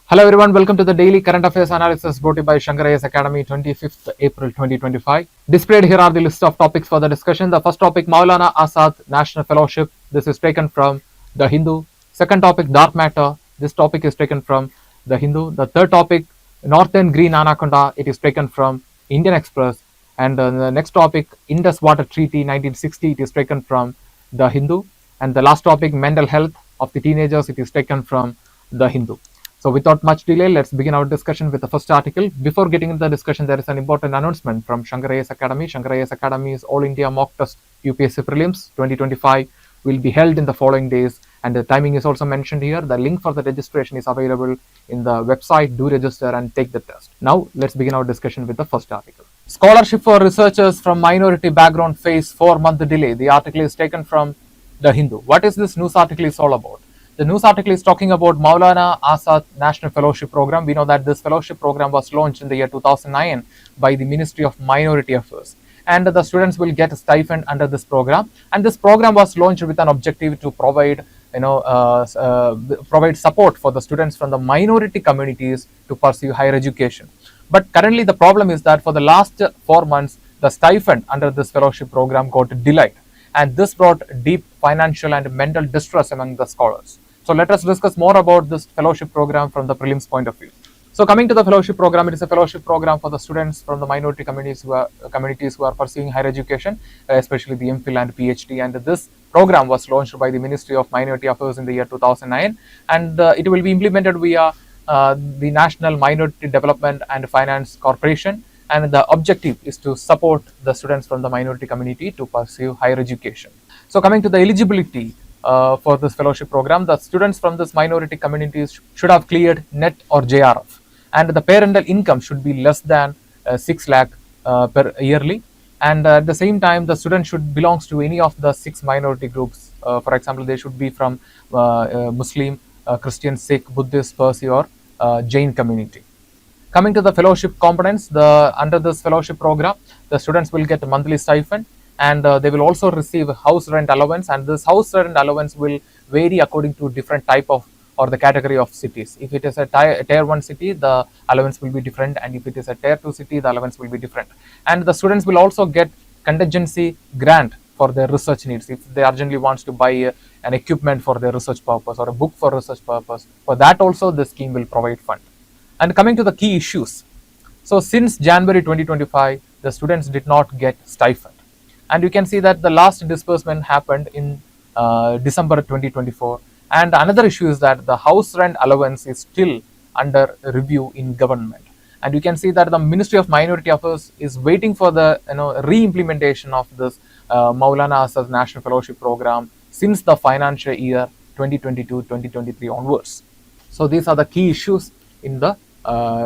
Hello everyone, welcome to the daily current affairs analysis brought to you by Shankar IAS Academy, 25th April 2025. Displayed here are the list of topics for the discussion. The first topic, Maulana Azad National Fellowship. This is taken from The Hindu. Second topic, Dark Matter. This topic is taken from The Hindu. The third topic, Northern Green Anaconda. It is taken from Indian Express. And the next topic, Indus Water Treaty 1960. It is taken from The Hindu. And the last topic, mental health of the teenagers. It is taken from The Hindu. So without much delay, let's begin our discussion with the first article. Before getting into the discussion, there is an important announcement from Shankar IAS Academy. Shankar IAS Academy's All India Mock Test UPSC Prelims 2025 will be held in the following days, and the timing is also mentioned here. The link for the registration is available in the website. Do register and take the test. Now, let's begin our discussion with the first article. Scholarship for researchers from minority background face 4-month delay. The article is taken from The Hindu. What is this news article is all about? The news article is talking about Maulana Azad National Fellowship Program. We know that this fellowship program was launched in the year 2009 by the Ministry of Minority Affairs. And the students will get a stipend under this program. And this program was launched with an objective to provide, provide support for the students from the minority communities to pursue higher education. But currently the problem is that for the last 4 months, the stipend under this fellowship program got delayed. And this brought deep financial and mental distress among the scholars. So let us discuss more about this fellowship program from the prelims point of view. So coming to the fellowship program, it is a fellowship program for the students from the minority communities who are pursuing higher education, especially the MPhil and PhD. And this program was launched by the Ministry of Minority Affairs in the year 2009, and it will be implemented via the National Minority Development and Finance Corporation. And the objective is to support the students from the minority community to pursue higher education. So coming to the eligibility for this fellowship program, the students from this minority communities should have cleared NET or JRF, and the parental income should be less than 6 lakh per yearly. And at the same time, the student should belongs to any of the 6 minority groups. For example, they should be from Muslim, Christian, Sikh, Buddhist, Parsi, or Jain community. Coming to the fellowship components, under this fellowship program, the students will get a monthly stipend, and they will also receive house rent allowance, and this house rent allowance will vary according to different type of or the category of cities. If it is a tier 1 city, the allowance will be different, and if it is a tier 2 city, the allowance will be different. And the students will also get contingency grant for their research needs. If they urgently wants to buy an equipment for their research purpose or a book for research purpose, for that also the scheme will provide fund. And coming to the key issues, so since January 2025, the students did not get stipend, and you can see that the last disbursement happened in December 2024. And another issue is that the house rent allowance is still under review in government, and you can see that the Ministry of Minority Affairs is waiting for the re-implementation of this Maulana Azad National Fellowship Program since the financial year 2022-2023 onwards. So these are the key issues in the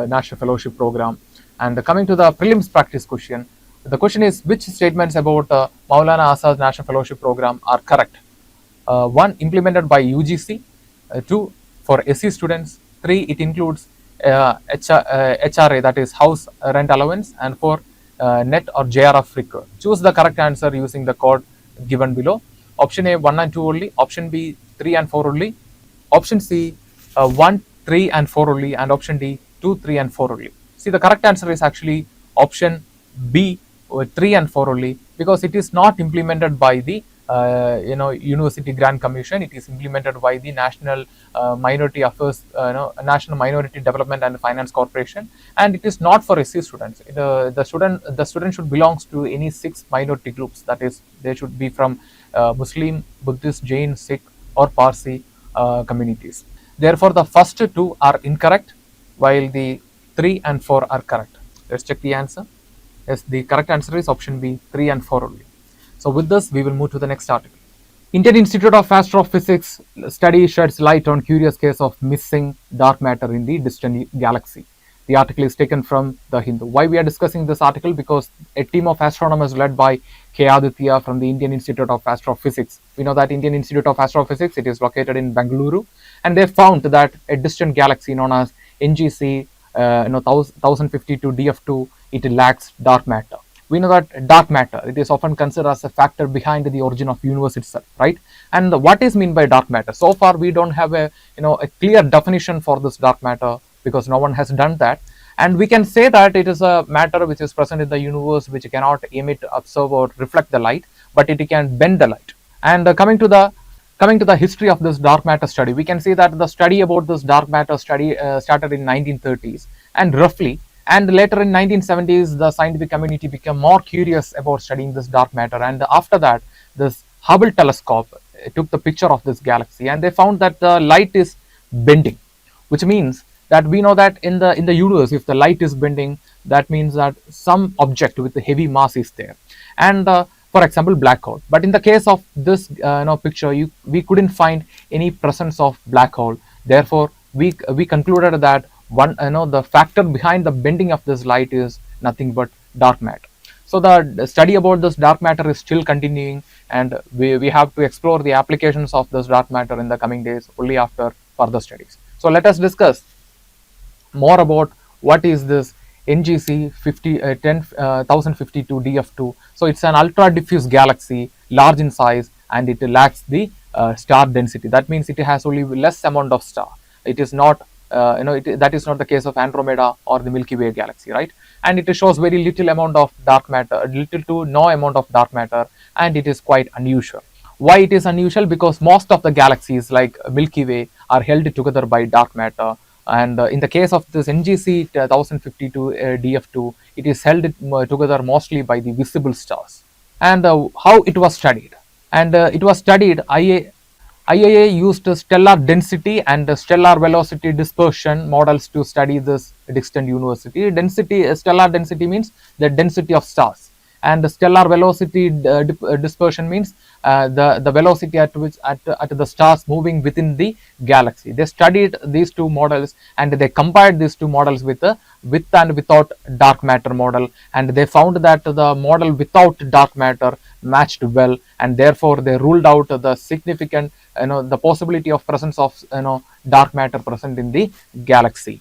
National Fellowship Program. And coming to the prelims practice question, the question is, which statements about Maulana Azad National Fellowship Program are correct? 1, implemented by UGC. 2, for SC students. 3, it includes HRA, that is house rent allowance. And 4, NET or JRF required. Choose the correct answer using the code given below. Option A, 1 and 2 only. Option B, 3 and 4 only. Option C, 1, 3 and 4 only. And option D, 2, 3 and 4 only. See, the correct answer is actually option B, 3 and 4 only, because it is not implemented by the University Grant Commission. It is implemented by the National Minority Affairs, National Minority Development and Finance Corporation, and it is not for SC students. The student should belongs to any 6 minority groups. That is, they should be from Muslim, Buddhist, Jain, Sikh, or Parsi communities. Therefore, the first 2 are incorrect, while the 3 and 4 are correct. Let's check the answer. Yes, the correct answer is option B, 3 and 4 only. So with this, we will move to the next article. Indian Institute of Astrophysics study sheds light on curious case of missing dark matter in the distant galaxy. The article is taken from The Hindu. Why we are discussing this article? Because a team of astronomers led by K. Aditya from the Indian Institute of Astrophysics. We know that Indian Institute of Astrophysics, it is located in Bengaluru, and they found that a distant galaxy known as NGC 1052 DF2, it lacks dark matter. We know that dark matter, it is often considered as a factor behind the origin of universe itself, right? And what is meant by dark matter? So far, we don't have a clear definition for this dark matter because no one has done that. And we can say that it is a matter which is present in the universe which cannot emit, absorb, or reflect the light, but it can bend the light. And coming to the history of this dark matter study, we can see that the study about this dark matter study started in 1930s, and roughly, and later in 1970s, the scientific community became more curious about studying this dark matter. And after that, this Hubble telescope took the picture of this galaxy, and they found that the light is bending, which means that we know that in the universe, if the light is bending, that means that some object with a heavy mass is there, and for example, black hole. But in the case of this picture, we couldn't find any presence of black hole. Therefore, we concluded that the factor behind the bending of this light is nothing but dark matter. So the study about this dark matter is still continuing, and we have to explore the applications of this dark matter in the coming days only after further studies. So let us discuss more about what is this NGC 1052 DF2. So it's an ultra diffuse galaxy, large in size, and it lacks the star density. That means it has only less amount of star. It is not that is not the case of Andromeda or the Milky Way galaxy, right? And it shows very little amount of dark matter, little to no amount of dark matter, and it is quite unusual. Why it is unusual? Because most of the galaxies like Milky Way are held together by dark matter, and in the case of this NGC 1052 DF2, it is held together mostly by the visible stars. And how it was studied? And it was studied. IAA used stellar density and stellar velocity dispersion models to study this distant university. Stellar density means the density of stars, and the stellar velocity dispersion means the velocity at which at the stars moving within the galaxy. They studied these two models, and they compared these two models with the with and without dark matter model, and they found that the model without dark matter matched well, and therefore they ruled out the significant the possibility of presence of dark matter present in the galaxy.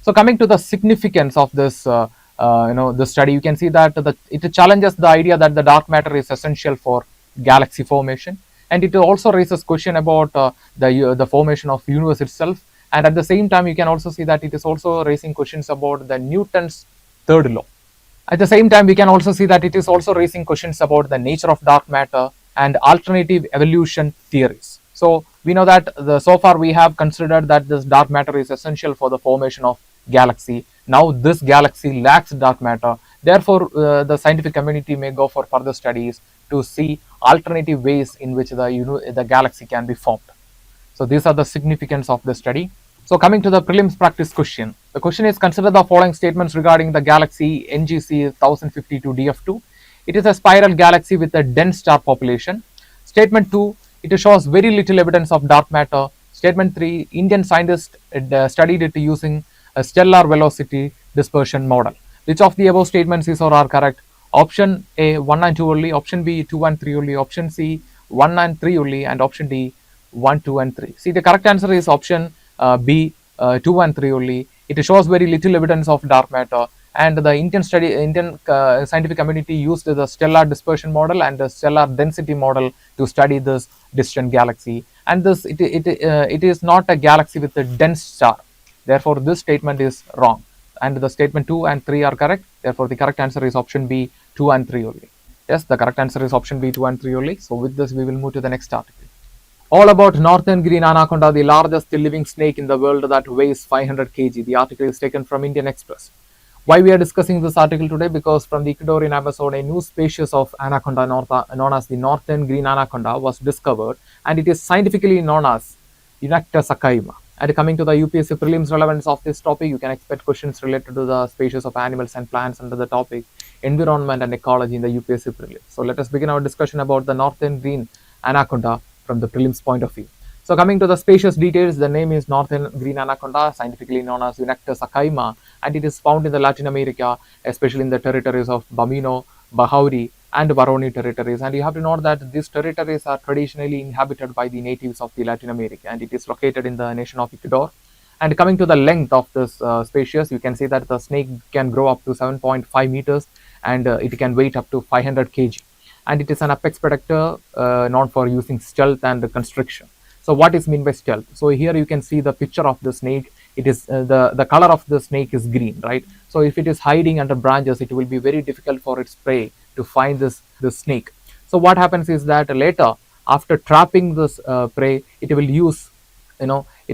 So coming to the significance of this the study, you can see that it challenges the idea that the dark matter is essential for galaxy formation, and it also raises question about the formation of universe itself. And at the same time, you can also see that it is also raising questions about the Newton's third law. At the same time, we can also see that it is also raising questions about the nature of dark matter and alternative evolution theories. So we know that so far we have considered that this dark matter is essential for the formation of galaxy. Now this galaxy lacks dark matter. Therefore, the scientific community may go for further studies to see alternative ways in which the galaxy can be formed. So these are the significance of the study. So coming to the prelims practice question. The question is, consider the following statements regarding the galaxy NGC 1052 DF2. It is a spiral galaxy with a dense star population. Statement 2, it shows very little evidence of dark matter. Statement 3, Indian scientists studied it using a stellar velocity dispersion model. Which of the above statements is or are correct? Option A, 1 and 2 only. Option B, 2 and 3 only. Option C, 1 and 3 only. And option D, 1, 2 and 3. See, the correct answer is option B, 2 and 3 only. It shows very little evidence of dark matter, and the Indian scientific community used the stellar dispersion model and the stellar density model to study this distant galaxy. And this it is not a galaxy with a dense star. Therefore, this statement is wrong, and the statement 2 and 3 are correct. Therefore, the correct answer is option B, 2 and 3 only. Yes, the correct answer is option B, 2 and 3 only. So with this, we will move to the next article. All about northern green anaconda, the largest living snake in the world that weighs 500 kg. The article is taken from Indian Express. Why we are discussing this article today? Because from the Ecuadorian Amazon, a new species of anaconda known as the northern green anaconda was discovered, and it is scientifically known as Untitled Chapter. And coming to the UPSC prelims relevance of this topic, you can expect questions related to the species of animals and plants under the topic environment and ecology in the UPSC prelims. So let us begin our discussion about the northern green anaconda from the prelims point of view. So coming to the species details, the name is northern green anaconda, scientifically known as Untitled Chapter, and it is found in the Latin America, especially in the territories of Bamino, Bahauri, and Baroni territories. And you have to note that these territories are traditionally inhabited by the natives of the Latin America, and it is located in the nation of Ecuador. And coming to the length of this species, you can see that the snake can grow up to 7.5 meters, and it can weight up to 500 kg. And it is an apex predator known for using stealth and constriction. So what is meant by stealth? So here you can see the picture of the snake. it is the color of the snake is green, right? So if it is hiding under branches, it will be very difficult for its prey to find this snake. So what happens is that later, after trapping this prey, it will use,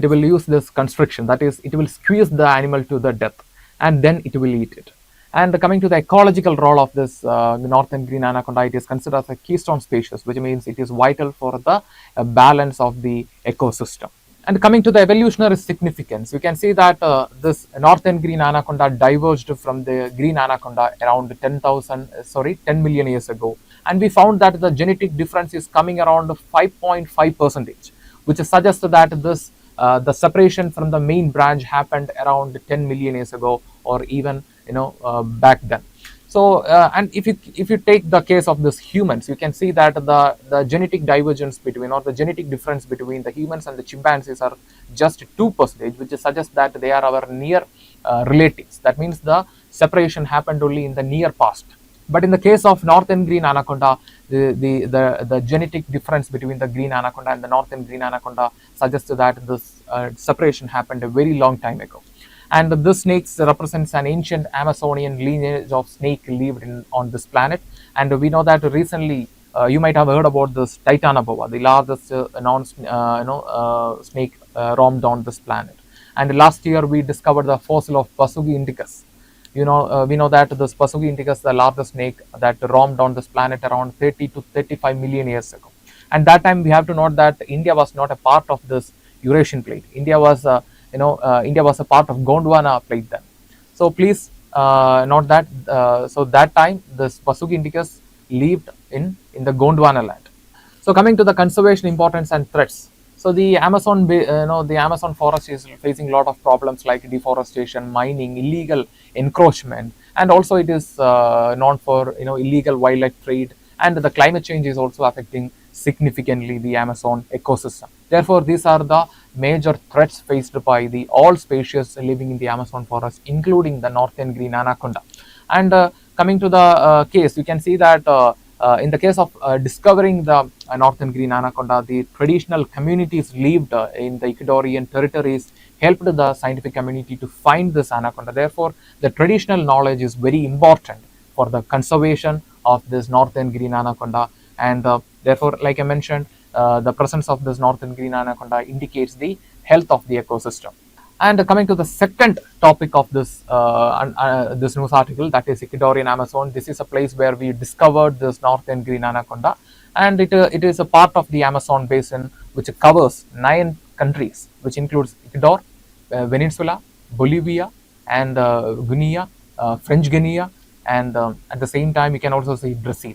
it will use this constriction, that is, it will squeeze the animal to the death, and then it will eat it. And coming to the ecological role of this northern green anaconda, it is considered as a keystone species, which means it is vital for the balance of the ecosystem. And coming to the evolutionary significance, you can see that this northern green anaconda diverged from the green anaconda around 10 million years ago. And we found that the genetic difference is coming around 5.5%, which suggests that this the separation from the main branch happened around 10 million years ago, or even back then. So and if you take the case of this humans, you can see that the genetic divergence between, or the genetic difference between the humans and the chimpanzees are just 2%, which suggests that they are our near relatives. That means the separation happened only in the near past. But in the case of northern green anaconda, the genetic difference between the green anaconda and the northern green anaconda suggests that this separation happened a very long time ago. And this snake represents an ancient Amazonian lineage of snake lived on this planet. And we know that recently, you might have heard about this Titanoboa, the largest snake roamed on this planet. And last year we discovered the fossil of Pasugi indicus. We know that this Pasugi indicus, the largest snake that roamed on this planet around 30 to 35 million years ago. And that time we have to note that India was not a part of this Eurasian plate. India was a part of Gondwana plate then. So please note that. So that time this Pasugi indicus lived in the Gondwana land. So coming to the conservation importance and threats. So the Amazon forest is facing a lot of problems like deforestation, mining, illegal encroachment, and also it is known for illegal wildlife trade, and the climate change is also affecting significantly the Amazon ecosystem. Therefore, these are the major threats faced by the all species living in the Amazon forest, including the northern green anaconda. And coming to the case, you can see that in the case of discovering the northern green anaconda, the traditional communities lived in the Ecuadorian territories helped the scientific community to find this anaconda. Therefore, the traditional knowledge is very important for the conservation of this northern green anaconda. And therefore, like I mentioned, the presence of this northern green anaconda indicates the health of the ecosystem. And coming to the second topic of this this news article, that is Ecuadorian Amazon. This is a place where we discovered this northern green anaconda, and it is a part of the Amazon basin which covers 9 countries, which includes Ecuador, Venezuela, Bolivia, and Guinea, French Guinea, and at the same time you can also see Brazil.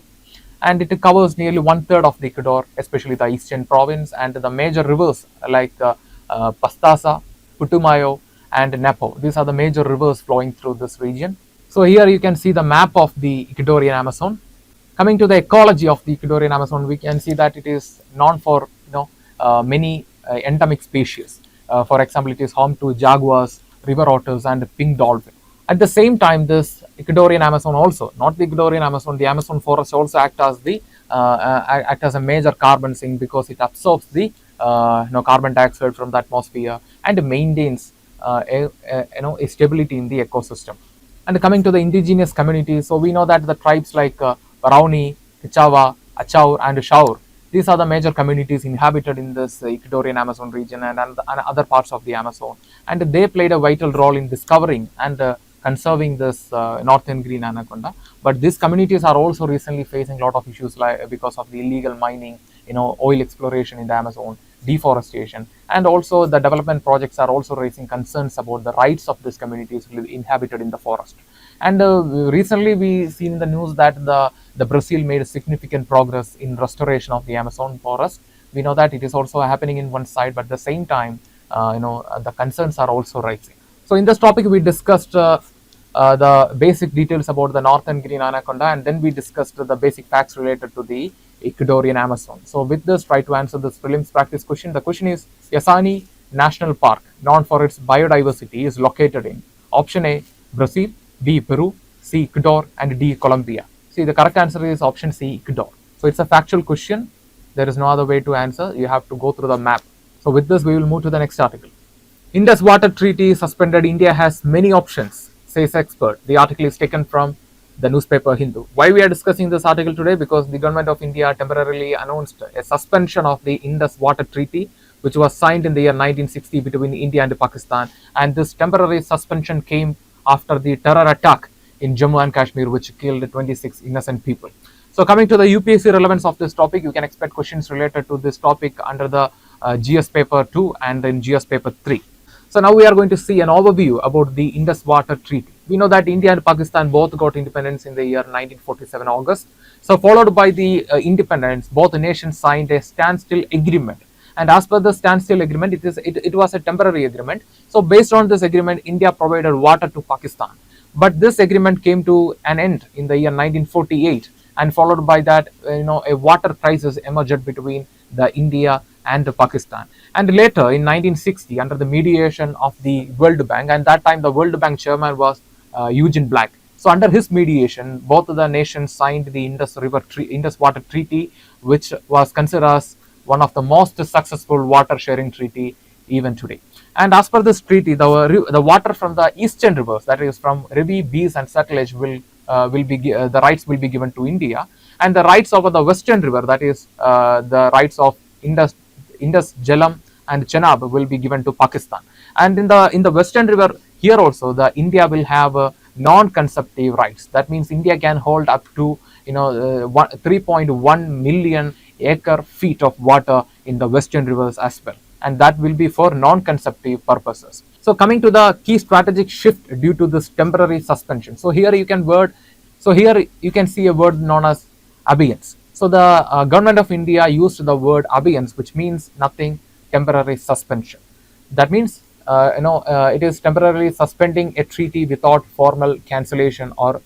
And it covers nearly 1/3 of the Ecuador, especially the eastern province, and the major rivers like Pastaza, Putumayo, and Napo. These are the major rivers flowing through this region. So here you can see the map of the Ecuadorian Amazon. Coming to the ecology of the Ecuadorian Amazon, we can see that it is known for many endemic species. For example, it is home to jaguars, river otters, and pink dolphin. At the same time, this Ecuadorian Amazon also, not the Ecuadorian Amazon, the Amazon forest also act as a major carbon sink, because it absorbs the carbon dioxide from the atmosphere and maintains a stability in the ecosystem. And coming to the indigenous communities, so we know that the tribes like Barauni, Kichawa, Achaur, and Shaur, these are the major communities inhabited in this Ecuadorian Amazon region and other parts of the Amazon, and they played a vital role in discovering and conserving this northern green anaconda. But these communities are also recently facing a lot of issues because of the illegal mining, oil exploration in the Amazon, deforestation, and also the development projects are also raising concerns about the rights of these communities inhabited in the forest. And recently we seen in the news that the Brazil made significant progress in restoration of the Amazon forest. We know that it is also happening in one side, but at the same time, the concerns are also rising. So in this topic, we discussed the basic details about the northern green anaconda, and then we discussed the basic facts related to the Ecuadorian Amazon. So with this, try to answer this prelims practice question. The question is, Yasani National Park, known for its biodiversity, is located in option A, Brazil, B, Peru, C, Ecuador, and D, Colombia. See, the correct answer is option C, Ecuador. So it's a factual question. There is no other way to answer. You have to go through the map. So with this, we will move to the next article. Indus Water Treaty suspended, India has many options, says expert. The article is taken from the newspaper Hindu. Why we are discussing this article today? Because the government of India temporarily announced a suspension of the Indus Water Treaty, which was signed in the year 1960 between India and Pakistan. And this temporary suspension came after the terror attack in Jammu and Kashmir, which killed 26 innocent people. So coming to the UPSC relevance of this topic, you can expect questions related to this topic under the GS paper 2 and in GS paper 3. So now we are going to see an overview about the Indus Water Treaty. We know that India and Pakistan both got independence in the year 1947 August. So followed by the independence, both nations signed a standstill agreement. And as per the standstill agreement, it was a temporary agreement. So based on this agreement, India provided water to Pakistan. But this agreement came to an end in the year 1948, and followed by that, a water crisis emerged between the India and Pakistan. And later in 1960, under the mediation of the World Bank, and that time the World Bank chairman was Eugene Black. So under his mediation, both of the nations signed the Indus Water Treaty, which was considered as one of the most successful water sharing treaty even today. And as per this treaty, the water from the eastern rivers, that is from Ravi, Beas, and Satluj, the rights will be given to India, and the rights over the western river, that is the rights of Indus, Jhelum, and Chenab, will be given to Pakistan. And in the western river, here also the India will have non-consumptive rights. That means India can hold up to 3.1 million acre feet of water in the western rivers as well, and that will be for non-consumptive purposes. So coming to the key strategic shift due to this temporary suspension. So here you can see a word known as abeyance. So the government of India used the word abeyance, which means nothing, temporary suspension. That means it is temporarily suspending a treaty without formal cancellation or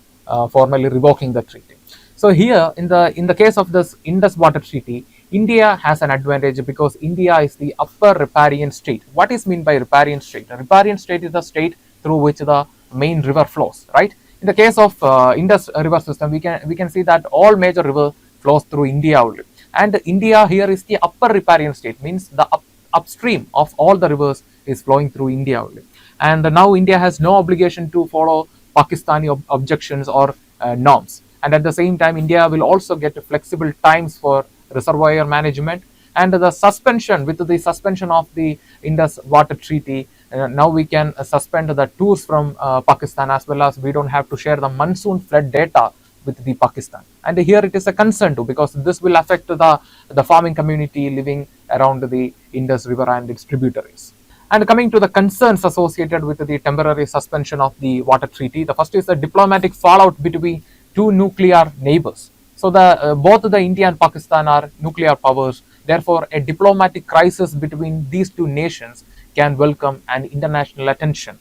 formally revoking the treaty. So here, in the case of this Indus Water Treaty, India has an advantage because India is the upper riparian state. What is meant by riparian state? A riparian state is the state through which the main river flows, right? In the case of Indus river system, we can see that all major river flows through India only. And India here is the upper riparian state, means the upstream of all the rivers is flowing through India only. And now India has no obligation to follow Pakistani objections or norms. And at the same time, India will also get flexible times for reservoir management. And with the suspension of the Indus Water Treaty, now we can suspend the tours from Pakistan, as well as we don't have to share the monsoon flood data with the Pakistan. And here it is a concern too, because this will affect the farming community living around the Indus River and its tributaries. And coming to the concerns associated with the temporary suspension of the water treaty, the first is the diplomatic fallout between two nuclear neighbors. So both the India and Pakistan are nuclear powers. Therefore, a diplomatic crisis between these two nations can welcome an international attention.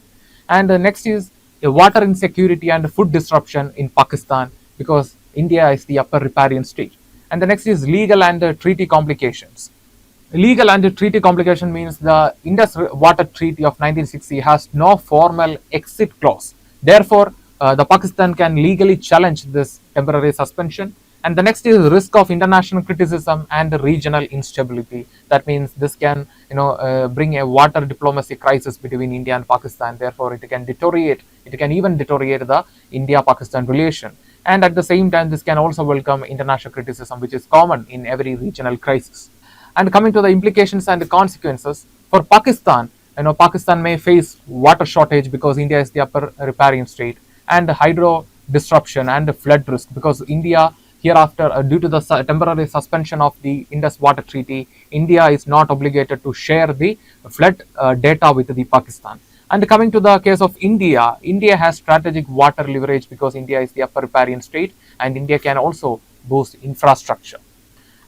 And next is water insecurity and food disruption in Pakistan, because India is the upper riparian state. And the next is legal and treaty complications. Legal and treaty complication means the Indus Water Treaty of 1960 has no formal exit clause. Therefore, the Pakistan can legally challenge this temporary suspension. And the next is risk of international criticism and regional instability. That means this can bring a water diplomacy crisis between India and Pakistan. Therefore, it can even deteriorate the India-Pakistan relation. And at the same time, this can also welcome international criticism, which is common in every regional crisis. And coming to the implications and the consequences, for Pakistan, Pakistan may face water shortage because India is the upper riparian state, and hydro disruption and flood risk, because India hereafter, due to the temporary suspension of the Indus Water Treaty, India is not obligated to share the flood data with the Pakistan. And coming to the case of India, India has strategic water leverage because India is the upper riparian state, and India can also boost infrastructure.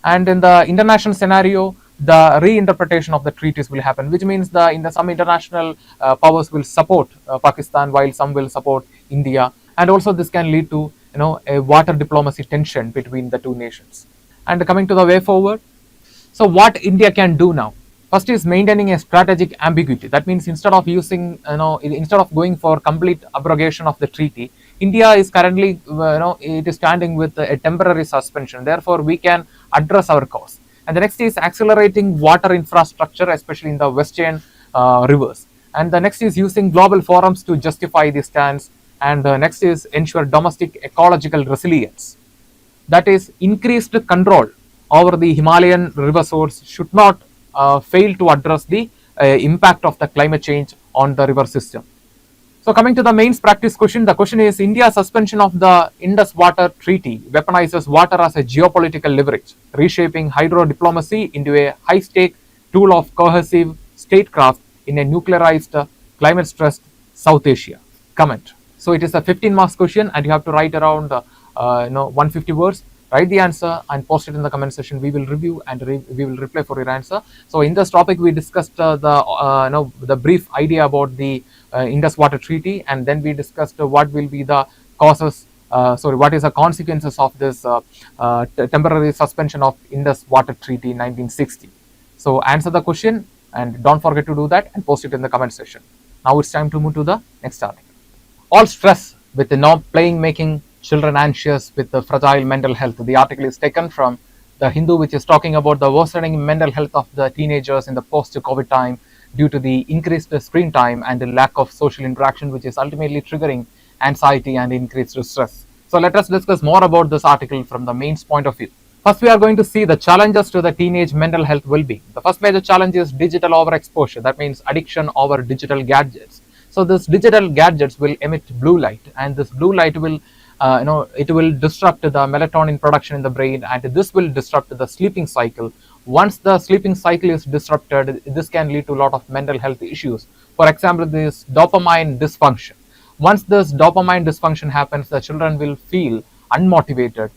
And in the international scenario, the reinterpretation of the treaties will happen, which means some international powers will support Pakistan, while some will support India, and also this can lead to a water diplomacy tension between the two nations. And coming to the way forward, so what India can do now? First is maintaining a strategic ambiguity. That means instead of going for complete abrogation of the treaty, India is currently, it is standing with a temporary suspension. Therefore, we can address our cause. And the next is accelerating water infrastructure, especially in the western rivers. And the next is using global forums to justify the stance. And the next is ensure domestic ecological resilience. That is, increased control over the Himalayan river source should not fail to address the impact of the climate change on the river system. So coming to the mains practice question, the question is India's suspension of the Indus Water Treaty weaponizes water as a geopolitical leverage, reshaping hydro diplomacy into a high-stake tool of cohesive statecraft in a nuclearized, climate-stressed South Asia. Comment. So it is a 15 marks question and you have to write around 150 words. Write the answer and post it in the comment section. We will review and we will reply for your answer. So in this topic, we discussed the brief idea about the Indus Water Treaty, and then we discussed what will be the causes. What is the consequences of this temporary suspension of Indus Water Treaty in 1960? So answer the question and don't forget to do that and post it in the comment section. Now it's time to move to the next article. All stress with the no playing making children anxious with the fragile mental health. The article is taken from The Hindu, which is talking about the worsening mental health of the teenagers in the post-COVID time due to the increased screen time and the lack of social interaction, which is ultimately triggering anxiety and increased stress. So let us discuss more about this article from the mains point of view. First, we are going to see the challenges to the teenage mental health well-being. The first major challenge is digital overexposure. That means addiction over digital gadgets. So this digital gadgets will emit blue light, and this blue light will it will disrupt the melatonin production in the brain, and this will disrupt the sleeping cycle. Once the sleeping cycle is disrupted, this can lead to a lot of mental health issues. For example, this dopamine dysfunction. Once this dopamine dysfunction happens, the children will feel unmotivated,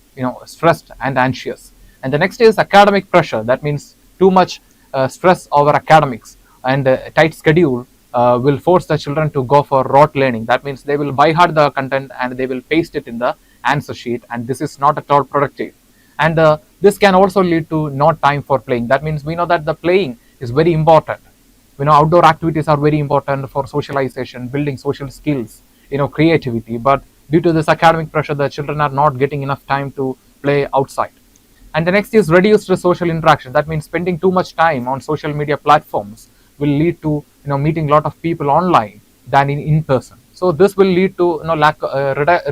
stressed and anxious. And the next is academic pressure. That means too much stress over academics and tight schedule will force the children to go for rote learning. That means they will buy hard the content and they will paste it in the answer sheet, and this is not at all productive. And this can also lead to no time for playing. That means we know that the playing is very important. Outdoor activities are very important for socialization, building social skills, creativity. But due to this academic pressure, the children are not getting enough time to play outside. And the next is reduced social interaction. That means spending too much time on social media platforms will lead to meeting a lot of people online than in person. So this will lead to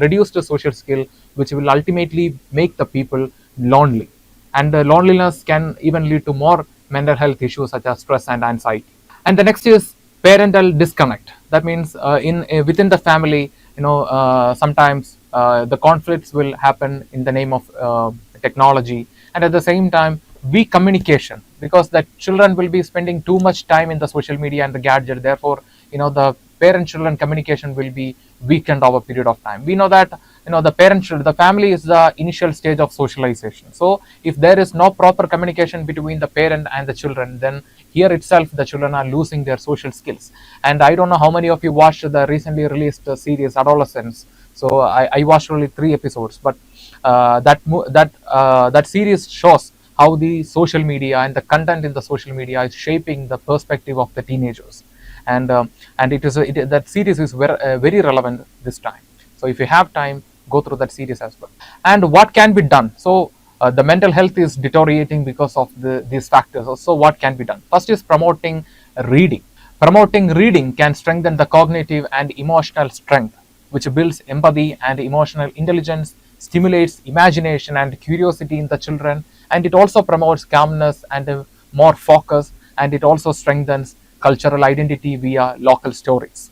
reduced social skill, which will ultimately make the people lonely, and the loneliness can even lead to more mental health issues such as stress and anxiety. And the next is parental disconnect. That means within the family, sometimes the conflicts will happen in the name of technology, and at the same time weak communication, because the children will be spending too much time in the social media and the gadget. Therefore, the parent-children communication will be weakened over a period of time. We know that the family is the initial stage of socialization. So if there is no proper communication between the parent and the children, then here itself the children are losing their social skills. And I don't know how many of you watched the recently released series Adolescence. So I watched only 3 episodes, but that series shows how the social media and the content in the social media is shaping the perspective of the teenagers, and that series is very relevant this time. So if you have time, go through that series as well. And what can be done? So the mental health is deteriorating because of these factors. So what can be done? First is promoting reading. Promoting reading can strengthen the cognitive and emotional strength, which builds empathy and emotional intelligence, stimulates imagination and curiosity in the children, and it also promotes calmness and more focus, and it also strengthens cultural identity via local stories.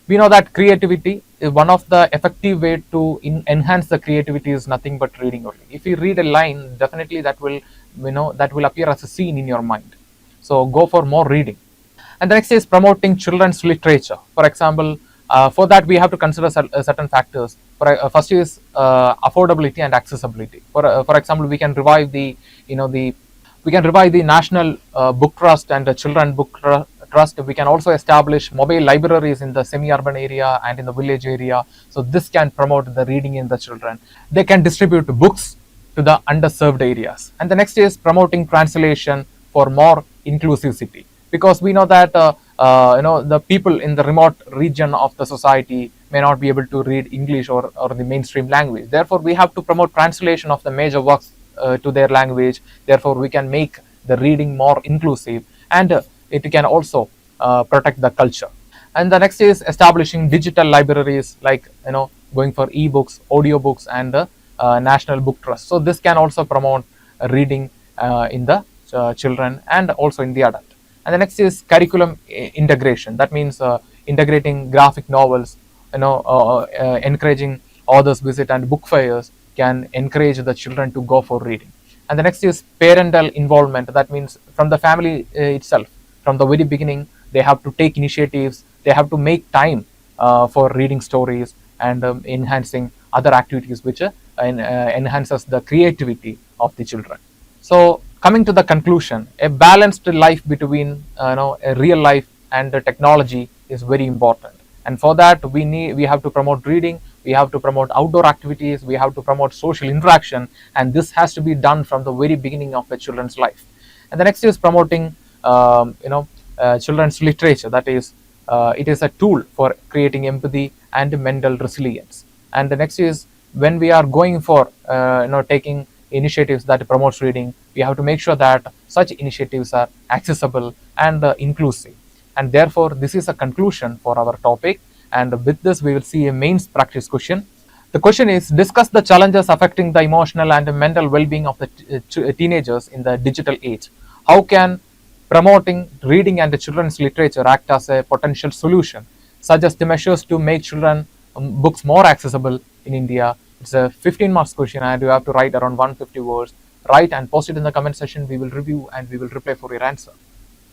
We know that creativity is one of the effective way to enhance the creativity is nothing but reading only. If you read a line, definitely that will appear as a scene in your mind. So go for more reading. And the next is promoting children's literature. For example, for that we have to consider certain factors. First is affordability and accessibility. For example, we can revive the National Book Trust and the Children Book Trust. We can also establish mobile libraries in the semi-urban area and in the village area. So this can promote the reading in the children. They can distribute books to the underserved areas. And the next is promoting translation for more inclusivity, because we know that the people in the remote region of the society may not be able to read English or the mainstream language. Therefore, we have to promote translation of the major works to their language. Therefore, we can make the reading more inclusive, and it can also protect the culture. And the next is establishing digital libraries, like going for ebooks, audiobooks, and the national book trust. So this can also promote reading in the children and also in the adult. And the next is curriculum integration. That means integrating graphic novels, encouraging authors visit and book fairs can encourage the children to go for reading. And the next is parental involvement. That means from the family itself, from the very beginning, they have to take initiatives, they have to make time for reading stories and enhancing other activities which enhances the creativity of the children. So coming to the conclusion, a balanced life between a real life and the technology is very important. And for that, we have to promote reading, we have to promote outdoor activities, we have to promote social interaction, and this has to be done from the very beginning of a children's life. And the next is promoting children's literature. That is, it is a tool for creating empathy and mental resilience. And the next is, when we are going for taking initiatives that promotes reading, we have to make sure that such initiatives are accessible and inclusive. And therefore, this is a conclusion for our topic. And with this, we will see a mains practice question. The question is, discuss the challenges affecting the emotional and mental well-being of the teenagers in the digital age. How can promoting reading and children's literature act as a potential solution? Suggest the measures to make children books more accessible in India. It's a 15 marks question and you have to write around 150 words. Write and post it in the comment section. We will review and we will reply for your answer.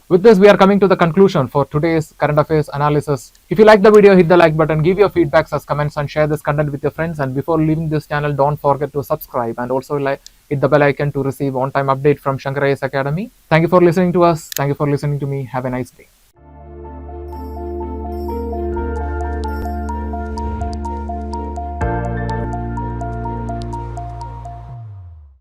With this, we are coming to the conclusion for today's current affairs analysis. If you like the video, hit the like button, give your feedbacks as comments, and share this content with your friends. And before leaving this channel, don't forget to subscribe and also hit the bell icon to receive on-time update from Shankar IAS Academy. Thank you for listening to us. Thank you for listening to me. Have a nice day.